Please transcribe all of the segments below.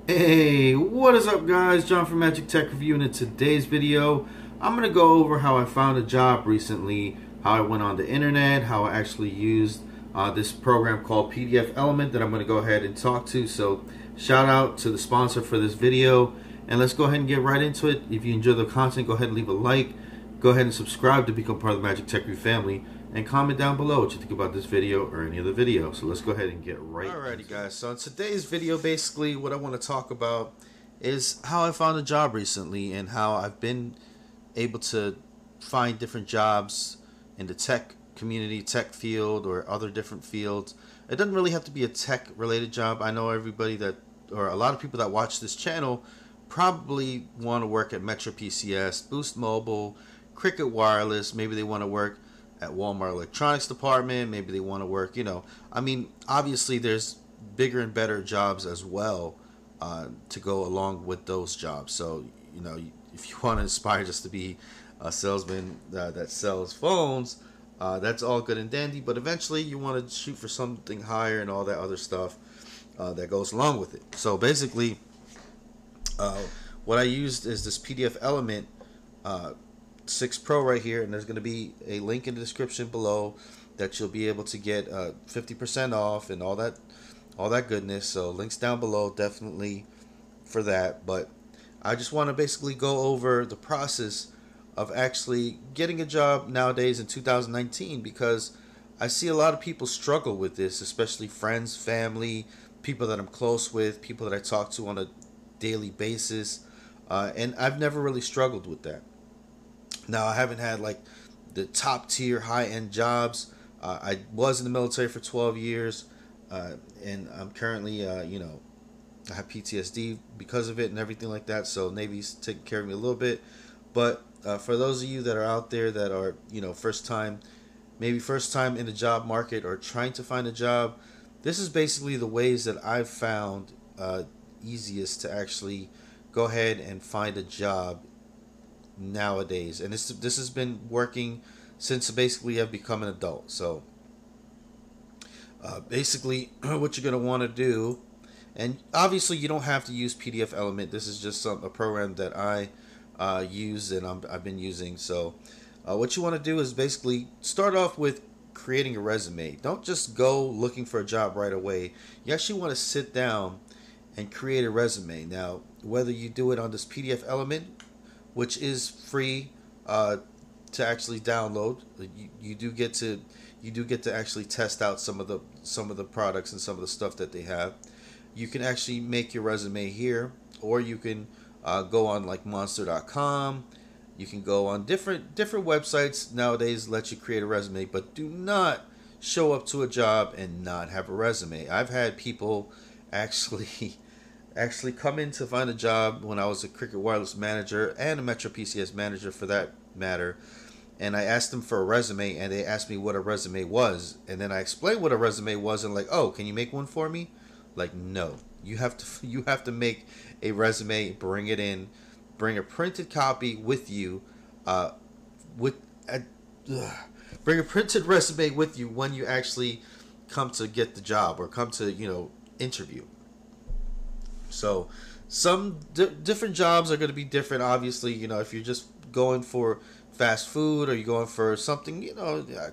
Hey, what is up guys? John from Magic Tech Review, and in today's video I'm going to go over how I found a job recently, how I went on the internet, how I actually used this program called PDFelement that I'm going to go ahead and talk to. So shout out to the sponsor for this video, and let's go ahead and get right into it. If you enjoy the content, go ahead and leave a like, go ahead and subscribe to become part of the Magic Tech Review family, and comment down below what you think about this video or any other video. So let's go ahead and get right. Alrighty guys, so in today's video, basically what I want to talk about is how I found a job recently and how I've been able to find different jobs in the tech community, tech field, or other different fields. It doesn't really have to be a tech related job. I know everybody that, or a lot of people that watch this channel probably want to work at Metro PCS, Boost Mobile, Cricket Wireless. Maybe they want to work at Walmart electronics department. Maybe they want to work, I mean, obviously there's bigger and better jobs as well to go along with those jobs. So, if you want to aspire just to be a salesman that sells phones, that's all good and dandy, but eventually you want to shoot for something higher and all that other stuff that goes along with it. So basically, what I used is this PDFelement 6 Pro right here, and there's going to be a link in the description below that you'll be able to get 50% off and all that goodness. So links down below definitely for that. But I just want to basically go over the process of actually getting a job nowadays in 2019, because I see a lot of people struggle with this, especially friends, family, people that I'm close with, people that I talk to on a daily basis, and I've never really struggled with that. Now, I haven't had like the top tier high end jobs. I was in the military for 12 years, and I'm currently, I have PTSD because of it and everything like that. So Navy's taking care of me a little bit. But for those of you that are out there that are, first time in the job market or trying to find a job, this is basically the ways that I've found easiest to actually go ahead and find a job nowadays. And this has been working since basically I've become an adult. So basically what you're going to want to do, and obviously you don't have to use PDFelement. This is just a program that I use and I've been using. So what you want to do is basically start off with creating a resume. Don't just go looking for a job right away. You actually want to sit down and create a resume. Now, whether you do it on this PDFelement, which is free to actually download, you do get to actually test out some of the products and some of the stuff that they have. You can actually make your resume here, or you can go on like monster.com. You can go on different websites nowadays let you create a resume, but do not show up to a job and not have a resume. I've had people actually come in to find a job when I was a Cricket Wireless manager and a Metro PCS manager for that matter, and I asked them for a resume, and they asked me what a resume was, and then I explained what a resume was, and like, oh, can you make one for me? Like, no, you have to make a resume, bring it in, bring a printed copy with you, bring a printed resume with you when you actually come to get the job or come to interview. So some different jobs are going to be different. Obviously, if you're just going for fast food, or you're going for something,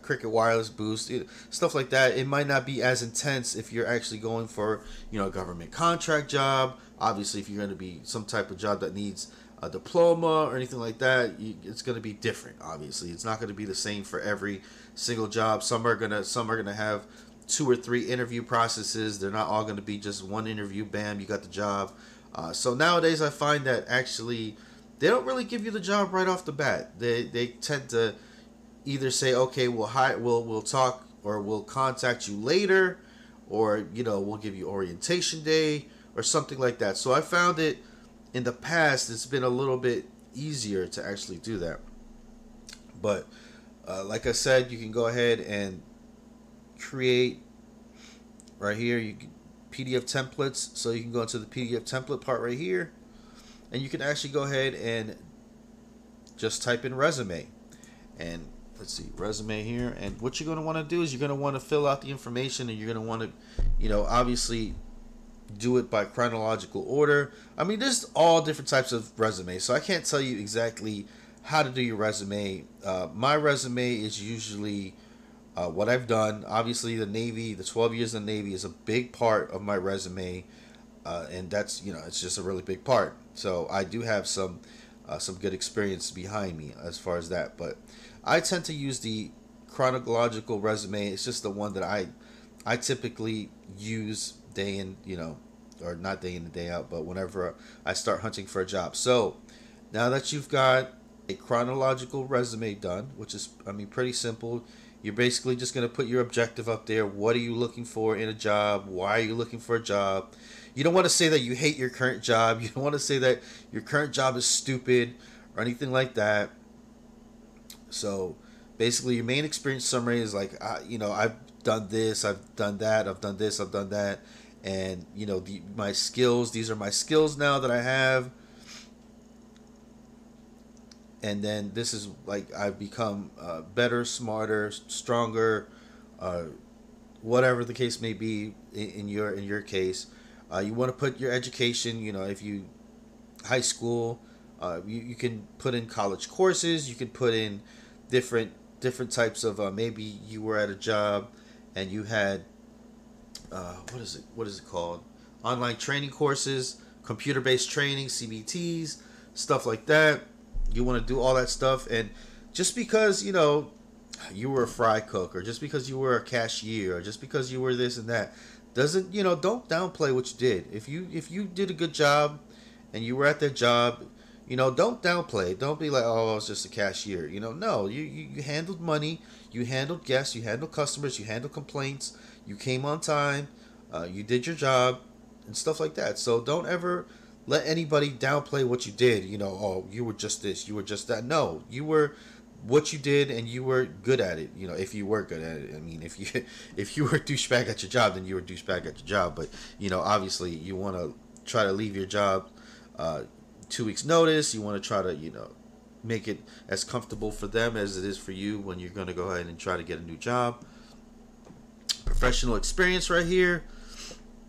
Cricket Wireless, Boost, stuff like that, it might not be as intense if you're actually going for, a government contract job. Obviously, if you're going to be some type of job that needs a diploma or anything like that, it's going to be different. Obviously, it's not going to be the same for every single job. Some are going to have 2 or 3 interview processes. They're not all going to be just one interview, bam, you got the job. So nowadays I find that actually they don't really give you the job right off the bat. They tend to either say, okay, we'll talk, or we'll contact you later, or we'll give you orientation day or something like that. So I found it in the past it's been a little bit easier to actually do that. But like I said, you can go ahead and create right here, you can PDF templates. So you can go into the PDF template part right here, and you can actually go ahead and just type in resume, and let's see, resume here. And what you're going to want to do is you're going to want to fill out the information, and you're going to want to obviously do it by chronological order. I mean, there's all different types of resumes, so I can't tell you exactly how to do your resume. My resume is usually what I've done. Obviously, the Navy, the 12 years in the Navy is a big part of my resume, and that's, it's just a really big part. So I do have some good experience behind me as far as that. But I tend to use the chronological resume. It's just the one that I typically use day in, or not day in and day out, but whenever I start hunting for a job. So now that you've got a chronological resume done, which is, I mean, pretty simple, you're basically just going to put your objective up there. What are you looking for in a job? Why are you looking for a job? You don't want to say that you hate your current job. You don't want to say that your current job is stupid or anything like that. So basically, your main experience summary is like, I've done this, I've done that, I've done this, I've done that. And, my skills, these are my skills now that I have. And then this is like I've become better, smarter, stronger, whatever the case may be in your case. You want to put your education, if you high school, you can put in college courses. You can put in different types of maybe you were at a job and you had what is it called, online training courses, computer-based training, CBTs, stuff like that. You want to do all that stuff. And just because you were a fry cook, or just because you were a cashier, or just because you were this and that, doesn't, don't downplay what you did. If you did a good job and you were at that job, don't downplay. Don't be like, oh, I was just a cashier. No, you handled money, you handled guests, you handled customers, you handled complaints, you came on time, you did your job and stuff like that. So don't ever let anybody downplay what you did. Oh, you were just this, you were just that. No, you were what you did, and you were good at it. If you were good at it. I mean, if you were a douchebag at your job, then you were a douchebag at your job. But obviously, you want to try to leave your job 2 weeks notice. You want to try to make it as comfortable for them as it is for you when you're going to go ahead and try to get a new job. Professional experience right here.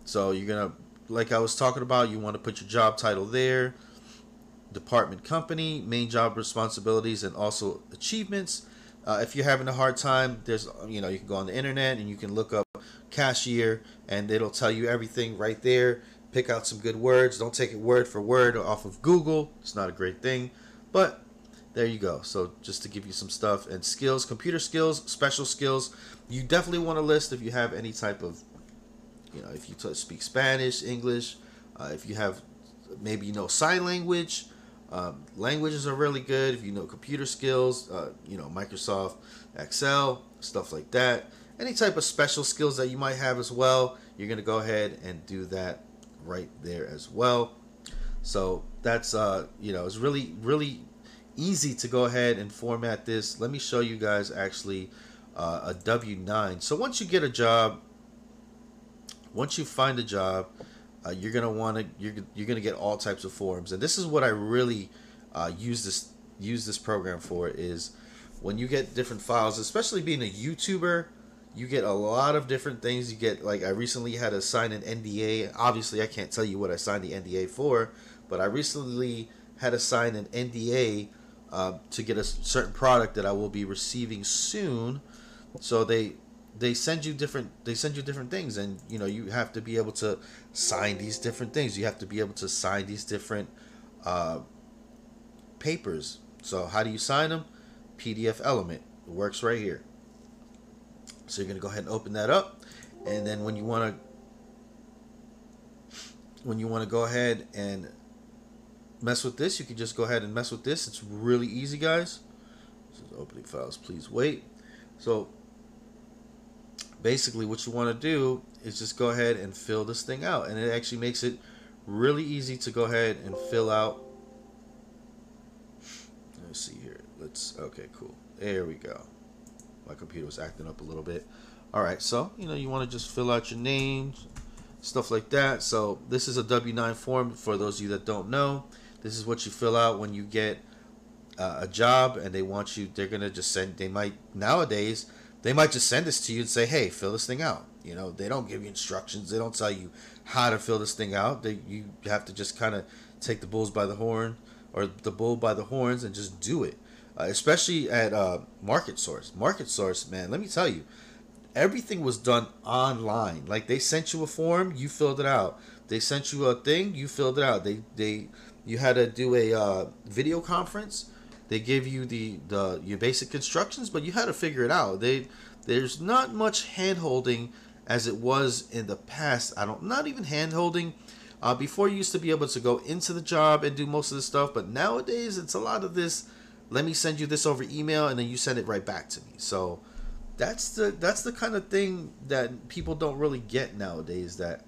So you're gonna, like I was talking about, you want to put your job title there, department, company, main job responsibilities, and also achievements. If you're having a hard time, there's you can go on the internet and you can look up cashier, and it'll tell you everything right there. Pick out some good words. Don't take it word for word off of Google. It's not a great thing, but there you go. So just to give you some stuff. And skills, computer skills, special skills, you definitely want to list if you have any type of, if you speak Spanish, English, if you have maybe sign language. Languages are really good. If you know computer skills, Microsoft, Excel, stuff like that. Any type of special skills that you might have as well, you're going to go ahead and do that right there as well. So that's, it's really, really easy to go ahead and format this. Let me show you guys actually a W-9. So once you get a job, once you find a job, you're gonna get all types of forms. And this is what I really use this program for, is when you get different files, especially being a YouTuber, you get a lot of different things. You get, like, I recently had to sign an NDA. Obviously I can't tell you what I signed the NDA for, but I recently had to sign an NDA to get a certain product that I will be receiving soon. So they send you different things, and you have to be able to sign these different things. You have to be able to sign these different papers. So how do you sign them? PDFelement. It works right here. So you're going to go ahead and open that up, and then when you want to go ahead and mess with this, you can just go ahead and mess with this. It's really easy, guys. This is opening files, please wait. So basically what you want to do is just go ahead and fill this thing out, and it actually makes it really easy to go ahead and fill out. Let's see here. Okay, cool. There we go. My computer was acting up a little bit. All right, so you want to just fill out your name, stuff like that. So this is a W-9 form. For those of you that don't know, this is what you fill out when you get a job, and they're gonna just send. Nowadays they might just send this to you and say, hey, fill this thing out. You know, they don't give you instructions. They don't tell you how to fill this thing out. You have to just kind of take the bulls by the horn, or the bull by the horns, and just do it. Especially at Market Source. Market Source, man, let me tell you, everything was done online. Like, they sent you a form, you filled it out. They sent you a thing, you filled it out. You had to do a video conference. They gave you the your basic instructions, but you had to figure it out. There's not much hand holding as it was in the past. Not even hand holding. Before, you used to be able to go into the job and do most of the stuff, but nowadays it's a lot of this. Let me send you this over email, and then you send it right back to me. So that's the kind of thing that people don't really get nowadays. That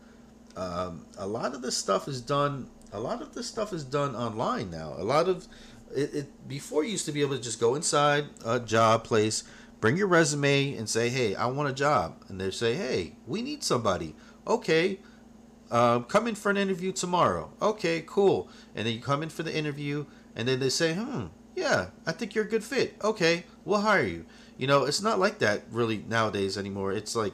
a lot of this stuff is done. A lot of this stuff is done online now. A lot of it before, you used to be able to just go inside a job place, bring your resume, and say, "Hey, I want a job," and they say, "Hey, we need somebody." Okay. Come in for an interview tomorrow. Okay, cool. And then you come in for the interview, and then they say, yeah, I think you're a good fit. Okay, we'll hire you. You know, it's not like that really nowadays anymore. It's like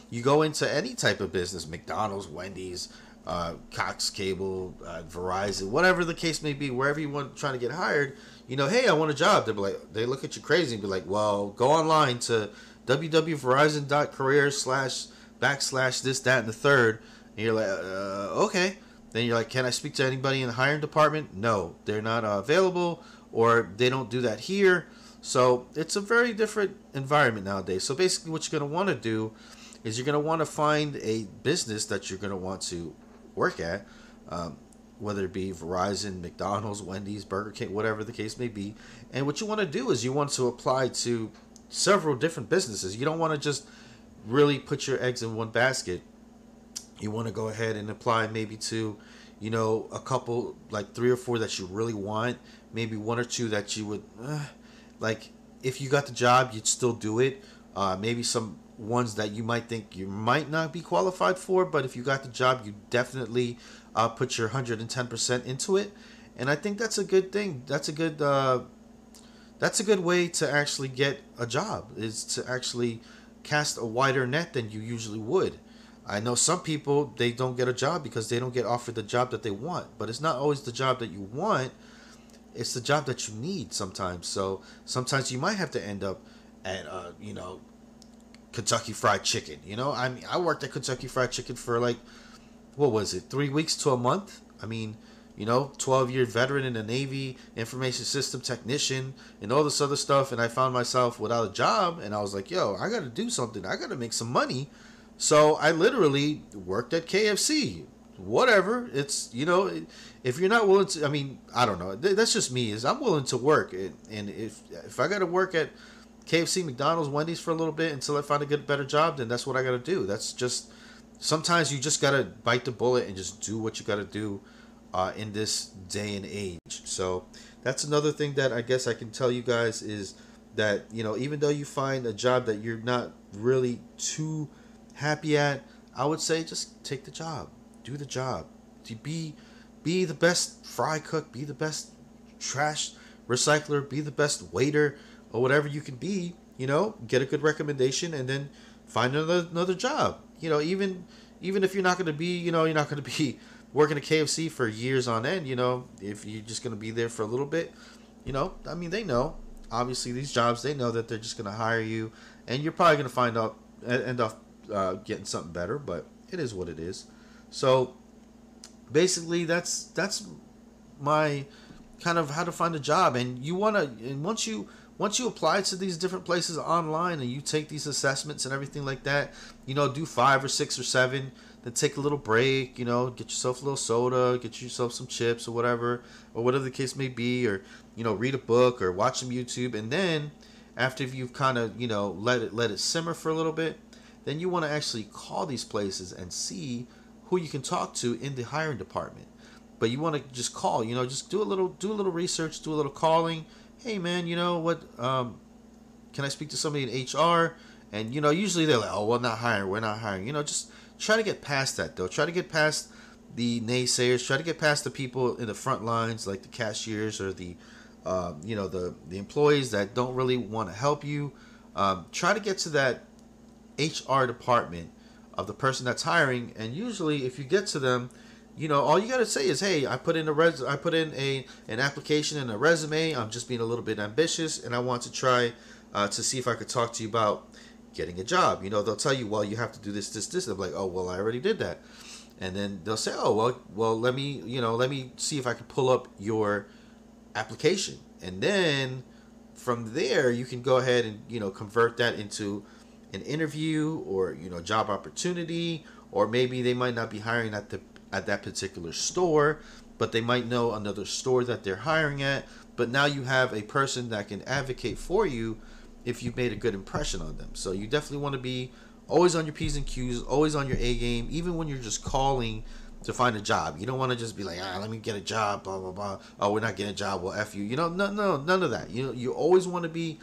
you go into any type of business, McDonald's, Wendy's, Cox Cable, Verizon, whatever the case may be, wherever you want trying to get hired, you know, hey, I want a job. They look at you crazy and be like, well, go online to www.verizon.career// this, that, and the third. And you're like, okay. Then you're like, can I speak to anybody in the hiring department? No, they're not available, or they don't do that here. So it's a very different environment nowadays. So basically what you're going to want to do is you're going to want to find a business that you're going to want to work at, whether it be Verizon, McDonald's, Wendy's, Burger King, whatever the case may be. And what you want to do is you want to apply to several different businesses. You don't want to just really put your eggs in one basket. You want to go ahead and apply maybe to, you know, a couple, like 3 or 4 that you really want, maybe 1 or 2 that you would, like, if you got the job, you'd still do it. Maybe some ones that you might think you might not be qualified for, but if you got the job, you definitely put your 110% into it. And I think that's a good thing. That's a good way to actually get a job, is to actually cast a wider net than you usually would. I know some people, they don't get a job because they don't get offered the job that they want. But it's not always the job that you want. It's the job that you need sometimes. So sometimes you might have to end up at, you know, Kentucky Fried Chicken. You know, I mean, I worked at Kentucky Fried Chicken for like, what was it, 3 weeks to a month? I mean, you know, 12-year veteran in the Navy, information system technician, and all this other stuff. And I found myself without a job. And I was like, yo, I got to do something. I got to make some money. So I literally worked at KFC. Whatever. It's, you know, if you're not willing to, I mean, I don't know. That's just me. Is I'm willing to work. And if I got to work at KFC, McDonald's, Wendy's for a little bit until I find a better job, then that's what I got to do. That's just, sometimes you just got to bite the bullet and just do what you got to do in this day and age. So that's another thing that I guess I can tell you guys is that, you know, even though you find a job that you're not really too happy at, I would say just take the job. Do the job. To be the best fry cook, be the best trash recycler, be the best waiter, or whatever you can be, you know, get a good recommendation and then find another job. You know, even if you're not going to be, you know, you're not going to be working at KFC for years on end, you know, if you're just going to be there for a little bit, you know, I mean, they know, obviously these jobs, they know that they're just going to hire you and you're probably going to end up getting something better, but it is what it is. So basically that's my kind of how to find a job. And you want to, and once you apply to these different places online and you take these assessments and everything like that, you know, do 5 or 6 or 7, then take a little break, you know, get yourself a little soda, get yourself some chips or whatever the case may be, or, you know, read a book or watch some YouTube. And then after you've kind of, you know, let it simmer for a little bit, then you want to actually call these places and see who you can talk to in the hiring department. But you want to just call, you know, just do a little research, do a little calling. Hey man, you know what? Can I speak to somebody in HR? And you know, usually they're like, oh, we're not hiring. You know, just try to get past that though. Try to get past the naysayers. Try to get past the people in the front lines, like the cashiers or the, you know, the employees that don't really want to help you. Try to get to that HR department of the person that's hiring. And usually if you get to them, you know, all you got to say is, hey, I put in an application and a resume. I'm just being a little bit ambitious, and I want to try to see if I could talk to you about getting a job. You know, they'll tell you, well, you have to do this, this, this. I'm like, oh, well, I already did that. And then they'll say, oh, well, let me see if I can pull up your application. And then from there, you can go ahead and, you know, convert that into an interview or, you know, job opportunity. Or maybe they might not be hiring at that particular store, but they might know another store that they're hiring at. But now you have a person that can advocate for you if you've made a good impression on them. So you definitely want to be always on your P's and Q's, always on your A game, even when you're just calling to find a job. You don't want to just be like, let me get a job, blah, blah, blah. Oh, we're not getting a job, well, F you. You know, no, none of that. You always want to be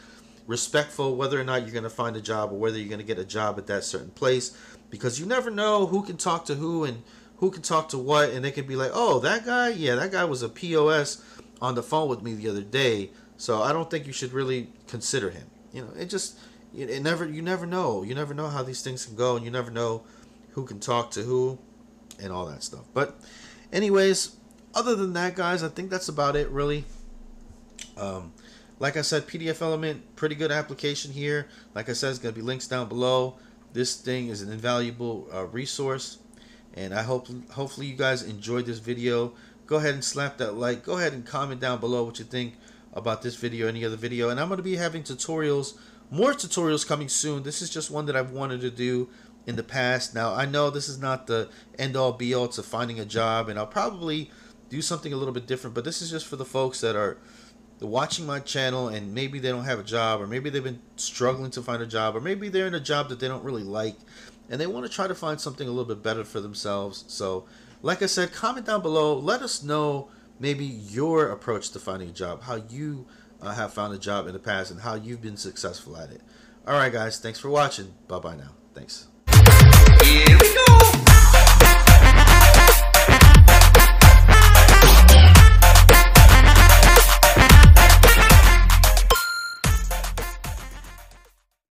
respectful whether or not you're going to find a job or whether you're going to get a job at that certain place, because you never know who can talk to who and who can talk to what, and they can be like, oh, that guy, yeah, that guy was a POS on the phone with me the other day, so I don't think you should really consider him. You know, you never know how these things can go, and you never know who can talk to who and all that stuff. But anyways, other than that, guys, I think that's about it, really. Like I said, PDFelement, pretty good application here. Like I said, it's going to be links down below. This thing is an invaluable resource, and hopefully you guys enjoyed this video. Go ahead and slap that like. Go ahead and comment down below what you think about this video or any other video. And I'm going to be having more tutorials coming soon. This is just one that I've wanted to do in the past. Now, I know this is not the end-all be-all to finding a job, and I'll probably do something a little bit different, but this is just for the folks that are watching my channel and maybe they don't have a job, or maybe they've been struggling to find a job, or maybe they're in a job that they don't really like and they want to try to find something a little bit better for themselves. So like I said, comment down below, let us know maybe your approach to finding a job, how you have found a job in the past and how you've been successful at it. Alright guys, thanks for watching. Bye bye now. Thanks.